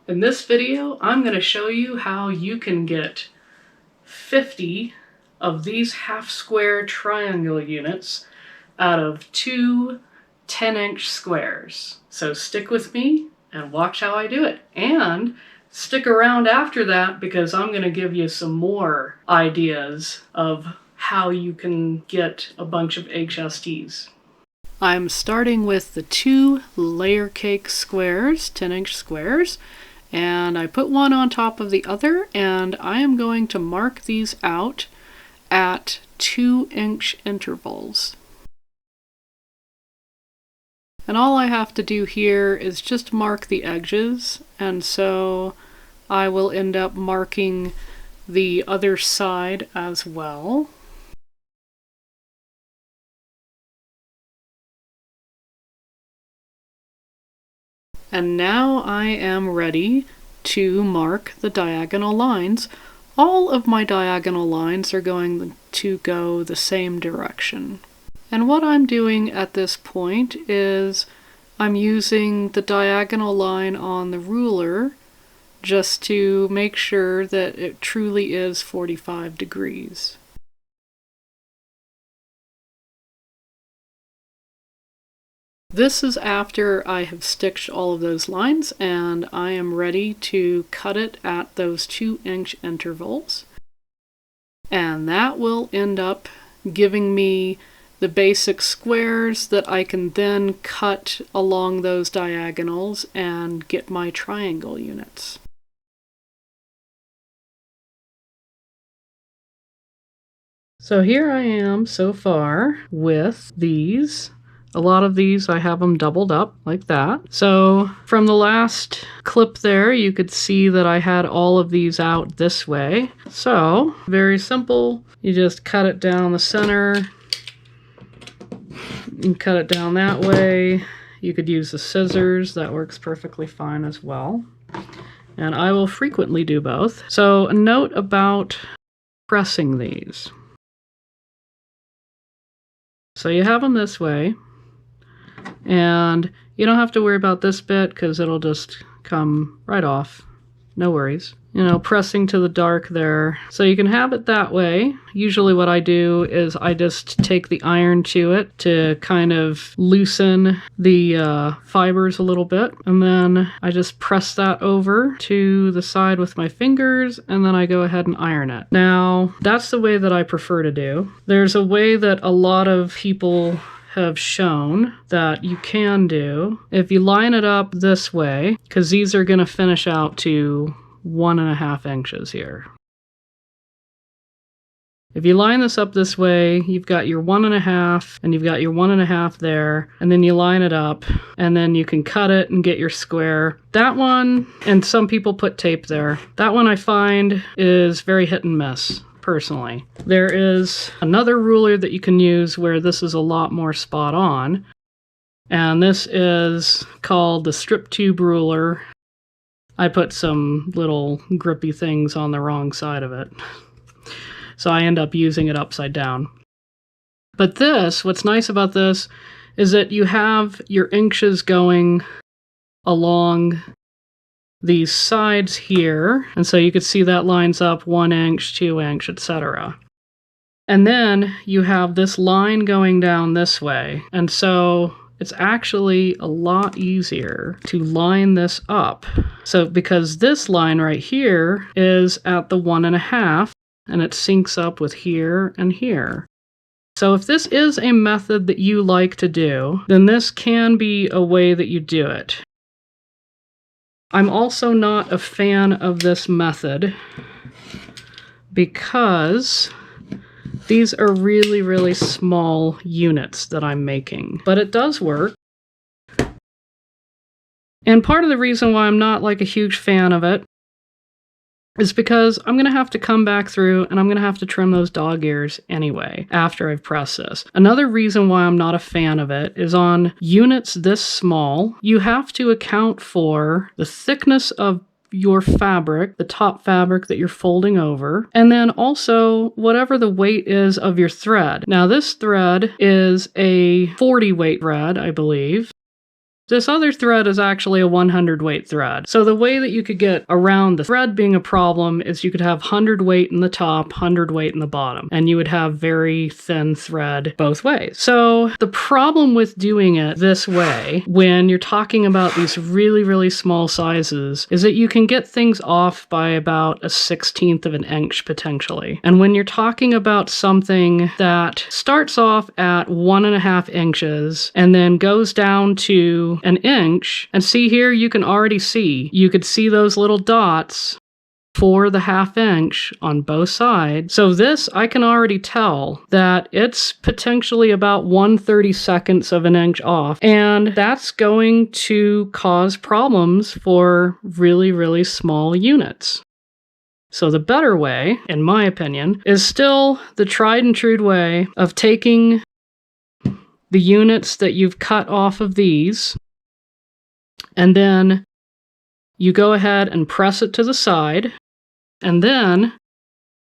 In this video, I'm going to show you how you can get 50 of these half-square triangle units out of two 10-inch squares. So stick with me and watch how I do it. And stick around after that because I'm going to give you some more ideas of how you can get a bunch of HSTs. I'm starting with the two layer cake squares, 10-inch squares, and I put one on top of the other, and I am going to mark these out at 2-inch intervals. And all I have to do here is just mark the edges, and so I will end up marking the other side as well. And now I am ready to mark the diagonal lines. All of my diagonal lines are going to go the same direction. And what I'm doing at this point is I'm using the diagonal line on the ruler just to make sure that it truly is 45 degrees. This is after I have stitched all of those lines, and I am ready to cut it at those 2-inch intervals. And that will end up giving me the basic squares that I can then cut along those diagonals and get my triangle units. So here I am so far with these. A lot of these I have them doubled up like that. So from the last clip there, you could see that I had all of these out this way. So very simple. You just cut it down the center. You cut it down that way. You could use the scissors. That works perfectly fine as well. And I will frequently do both. So a note about pressing these. So you have them this way. And you don't have to worry about this bit because it'll just come right off. No worries. You know, pressing to the dark there. So you can have it that way. Usually what I do is I just take the iron to it to kind of loosen the fibers a little bit. And then I just press that over to the side with my fingers, and then I go ahead and iron it. Now, that's the way that I prefer to do. There's a way that a lot of people have shown that you can do. If you line it up this way, because these are going to finish out to 1.5 inches here. If you line this up this way, you've got your 1.5 and you've got your 1.5 there, and then you line it up and then you can cut it and get your square. That one, and some people put tape there, that one I find is very hit and miss. Personally. There is another ruler that you can use where this is a lot more spot on, and this is called the strip tube ruler. I put some little grippy things on the wrong side of it, so I end up using it upside down. But this, what's nice about this is that you have your inches going along these sides here, and so you could see that lines up 1 inch, 2 inch, etc. And then you have this line going down this way, and so it's actually a lot easier to line this up. So because this line right here is at the 1.5, and it syncs up with here and here. So if this is a method that you like to do, then this can be a way that you do it. I'm also not a fan of this method because these are really, really small units that I'm making, but it does work. And part of the reason why I'm not like a huge fan of it is because I'm going to have to come back through and I'm going to have to trim those dog ears anyway after I've pressed this. Another reason why I'm not a fan of it is on units this small, you have to account for the thickness of your fabric, the top fabric that you're folding over, and then also whatever the weight is of your thread. Now this thread is a 40 weight thread, I believe. This other thread is actually a 100 weight thread. So the way that you could get around the thread being a problem is you could have 100 weight in the top, 100 weight in the bottom, and you would have very thin thread both ways. So the problem with doing it this way, when you're talking about these really, really small sizes, is that you can get things off by about a 1/16 of an inch potentially. And when you're talking about something that starts off at 1.5 inches and then goes down to an inch, and see here, you can already see, you could see those little dots for the 1/2 inch on both sides. So this, I can already tell that it's potentially about 1/32 of an inch off, and that's going to cause problems for really, really small units. So the better way, in my opinion, is still the tried and true way of taking the units that you've cut off of these, and then you go ahead and press it to the side. And then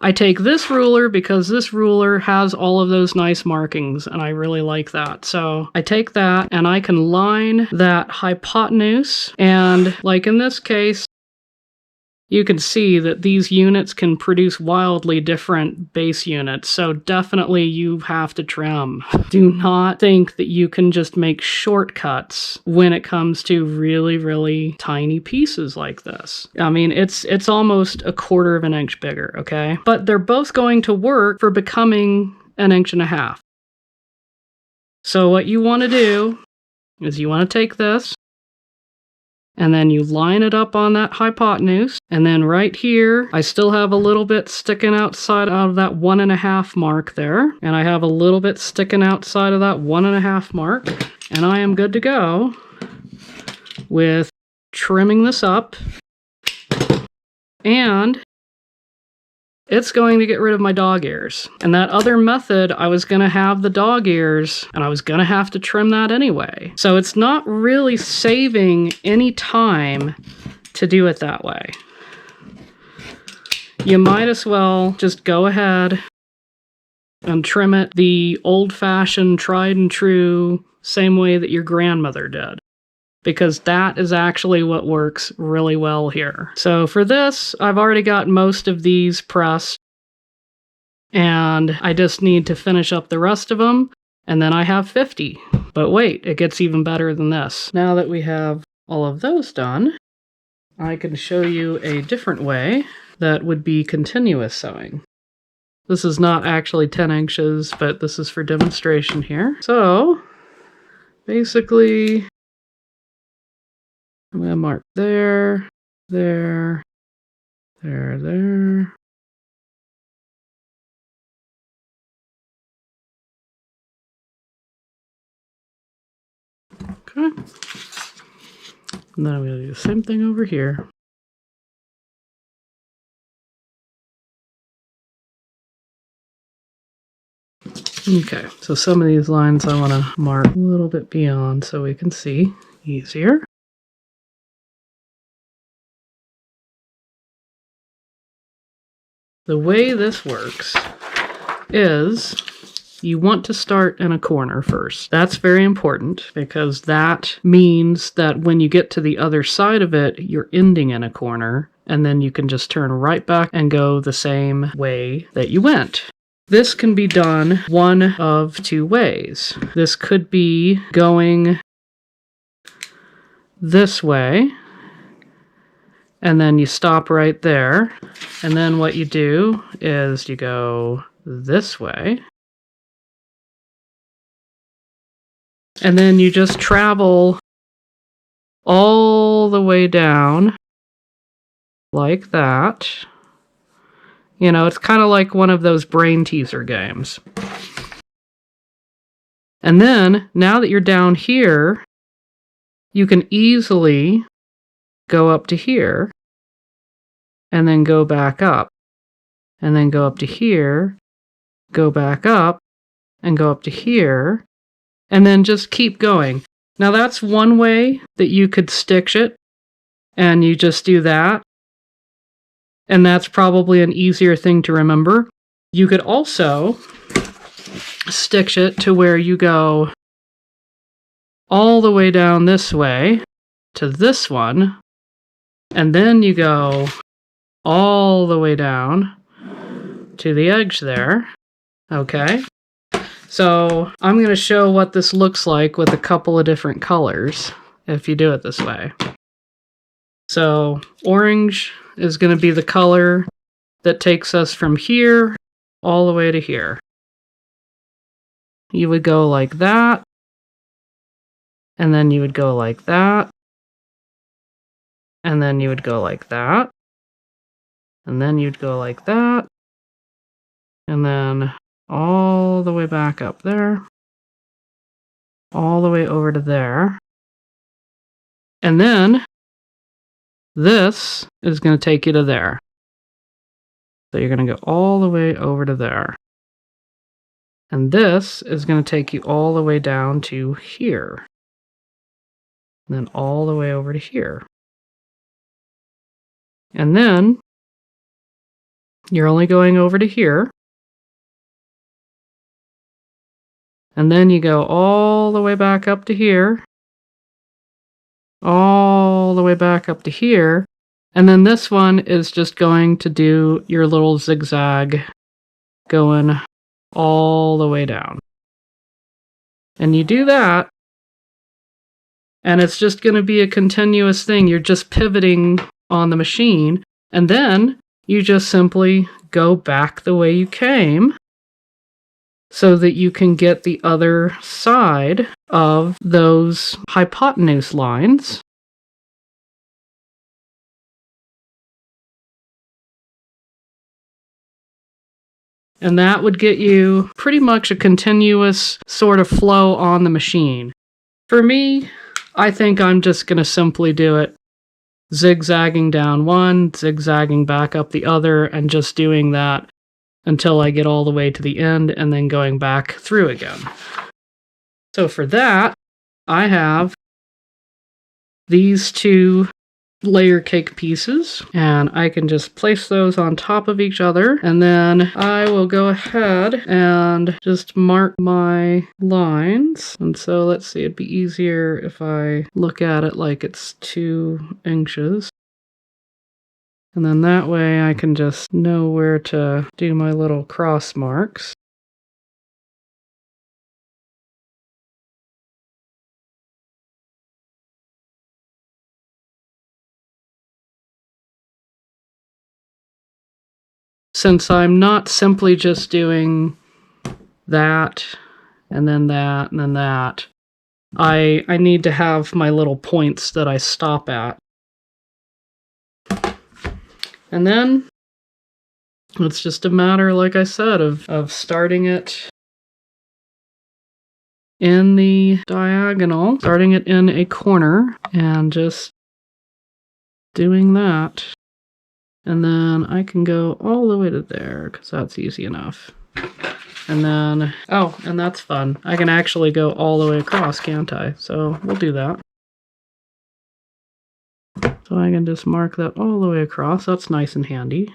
I take this ruler because this ruler has all of those nice markings and I really like that. So I take that and I can line that hypotenuse, and like in this case, you can see that these units can produce wildly different base units, so definitely you have to trim. Do not think that you can just make shortcuts when it comes to really, really tiny pieces like this. I mean, it's almost 1/4 of an inch bigger, okay? But they're both going to work for becoming 1.5 inches. So what you want to do is you want to take this, and then you line it up on that hypotenuse, and then right here, I still have a little bit sticking outside out of that 1.5 mark there, and I have a little bit sticking outside of that 1.5 mark, and I am good to go with trimming this up, and it's going to get rid of my dog ears. And that other method, I was going to have the dog ears, and I was going to have to trim that anyway. So it's not really saving any time to do it that way. You might as well just go ahead and trim it the old-fashioned, tried and true, same way that your grandmother did, because that is actually what works really well here. So for this, I've already got most of these pressed, and I just need to finish up the rest of them, and then I have 50. But wait, it gets even better than this. Now that we have all of those done, I can show you a different way that would be continuous sewing. This is not actually 10 inches, but this is for demonstration here. So basically, I'm going to mark there, there, there, there. Okay. And then I'm going to do the same thing over here. Okay, so some of these lines I want to mark a little bit beyond so we can see easier. The way this works is you want to start in a corner first. That's very important because that means that when you get to the other side of it, you're ending in a corner, and then you can just turn right back and go the same way that you went. This can be done one of two ways. This could be going this way, and then you stop right there, and then what you do is you go this way, and then you just travel all the way down like that. You know, it's kind of like one of those brain teaser games. And then, now that you're down here, you can easily go up to here, and then go back up, and then go up to here, go back up, and go up to here, and then just keep going. Now that's one way that you could stitch it, and you just do that. And that's probably an easier thing to remember. You could also stitch it to where you go all the way down this way to this one, and then you go all the way down to the edge there. Okay, so I'm going to show what this looks like with a couple of different colors if you do it this way. So orange is going to be the color that takes us from here all the way to here. You would go like that, and then you would go like that, and then you would go like that, and then you'd go like that, and then all the way back up there, all the way over to there, and then this is going to take you to there. So you're going to go all the way over to there. And this is going to take you all the way down to here. And then all the way over to here. And then you're only going over to here. And then you go all the way back up to here. All the way back up to here. And then this one is just going to do your little zigzag going all the way down. And you do that, and it's just going to be a continuous thing. You're just pivoting on the machine, and then you just simply go back the way you came so that you can get the other side of those hypotenuse lines. And that would get you pretty much a continuous sort of flow on the machine. For me, I think I'm just going to simply do it zigzagging down one, zigzagging back up the other, and just doing that until I get all the way to the end and then going back through again. So for that, I have these two layer cake pieces, and I can just place those on top of each other, and then I will go ahead and just mark my lines. And so let's see, it'd be easier if I look at it like it's 2 inches, and then that way I can just know where to do my little cross marks. Since I'm not simply just doing that, and then that, and then that, I need to have my little points that I stop at. And then it's just a matter, like I said, of starting it in the diagonal, starting it in a corner, and just doing that. And then I can go all the way to there, because that's easy enough. And then, oh, and that's fun. I can actually go all the way across, can't I? So we'll do that. So I can just mark that all the way across. That's nice and handy.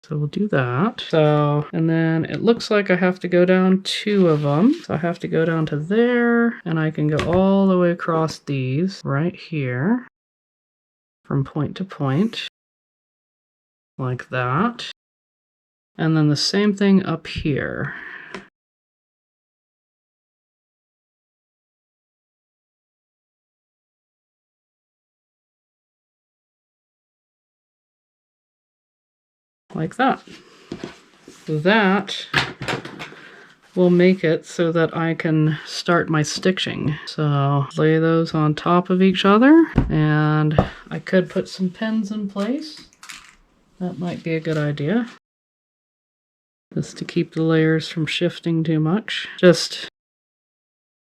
So we'll do that. So, and then it looks like I have to go down 2 of them. So I have to go down to there, and I can go all the way across these right here. From point to point, like that. And then the same thing up here. Like that. So that will make it so that I can start my stitching. So lay those on top of each other, and I could put some pins in place. That might be a good idea, just to keep the layers from shifting too much. Just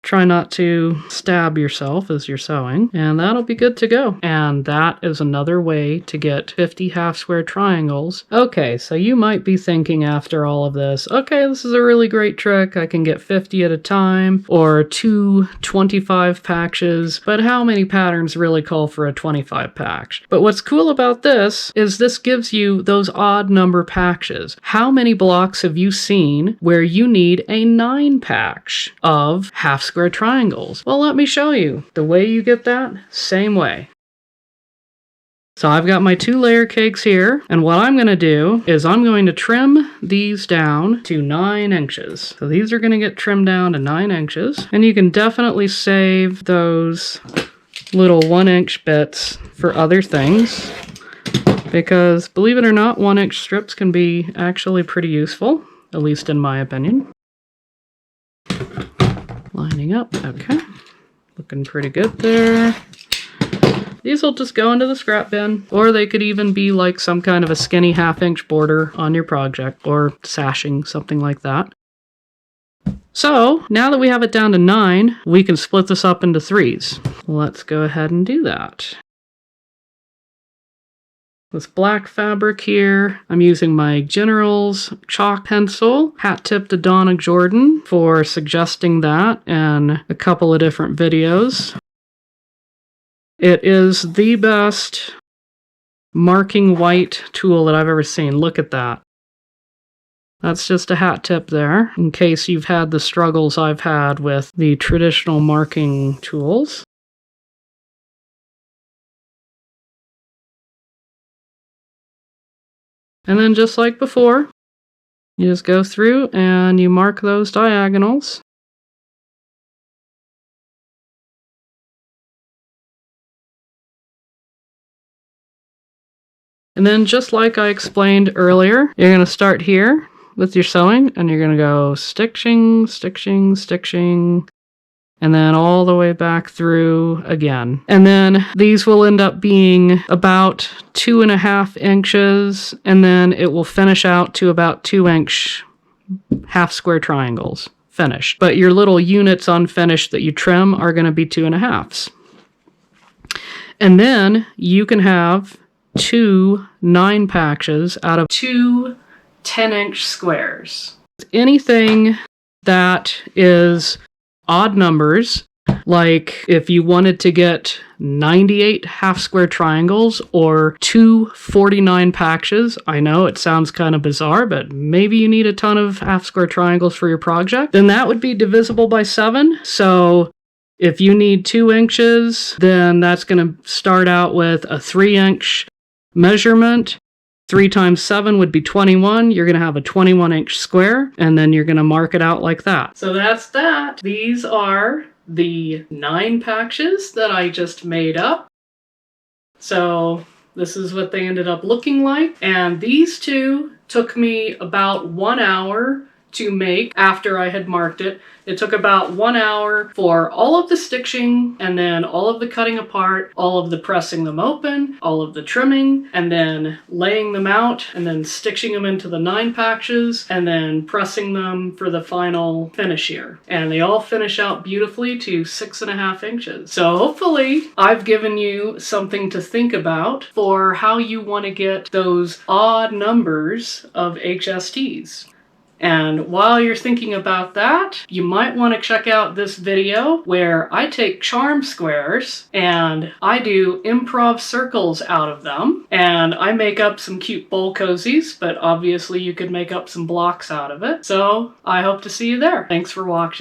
try not to stab yourself as you're sewing, and that'll be good to go. And that is another way to get 50 half square triangles. Okay, so you might be thinking after all of this, okay, this is a really great trick. I can get 50 at a time, or 2 25 patches, but how many patterns really call for a 25 patch? But what's cool about this is this gives you those odd number patches. How many blocks have you seen where you need a 9 patch of half square triangles. Well, let me show you. The way you get that, same way. So I've got my 2-layer cakes here, and what I'm going to do is I'm going to trim these down to 9 inches. So these are going to get trimmed down to 9 inches, and you can definitely save those little 1-inch bits for other things, because believe it or not, 1-inch strips can be actually pretty useful, at least in my opinion. Lining up, okay. Looking pretty good there. These will just go into the scrap bin, or they could even be like some kind of a skinny 1/2-inch border on your project, or sashing, something like that. So, now that we have it down to 9, we can split this up into 3s. Let's go ahead and do that. This black fabric here, I'm using my General's chalk pencil. Hat tip to Donna Jordan for suggesting that in a couple of different videos. It is the best marking white tool that I've ever seen. Look at that. That's just a hat tip there, in case you've had the struggles I've had with the traditional marking tools. And then just like before, you just go through and you mark those diagonals. And then just like I explained earlier, you're going to start here with your sewing, and you're going to go stitching, stitching, stitching, and then all the way back through again. And then these will end up being about 2.5 inches, and then it will finish out to about 2-inch half-square triangles finished. But your little units unfinished that you trim are going to be 2.5s. And then you can have 2 9 patches out of 2 10-inch squares. Anything that is odd numbers, like if you wanted to get 98 half-square triangles or 2 49 patches, I know it sounds kind of bizarre, but maybe you need a ton of half-square triangles for your project, then that would be divisible by 7. So if you need 2 inches, then that's going to start out with a 3-inch measurement. 3 times 7 would be 21. You're going to have a 21-inch square, and then you're going to mark it out like that. So that's that. These are the 9 patches that I just made up. So this is what they ended up looking like. And these 2 took me about 1 hour to make after I had marked it. It took about 1 hour for all of the stitching, and then all of the cutting apart, all of the pressing them open, all of the trimming, and then laying them out, and then stitching them into the 9 patches, and then pressing them for the final finish here. And they all finish out beautifully to 6.5 inches. So hopefully I've given you something to think about for how you want to get those odd numbers of HSTs. And while you're thinking about that, you might want to check out this video where I take charm squares and I do improv circles out of them. And I make up some cute bowl cozies, but obviously you could make up some blocks out of it. So I hope to see you there. Thanks for watching.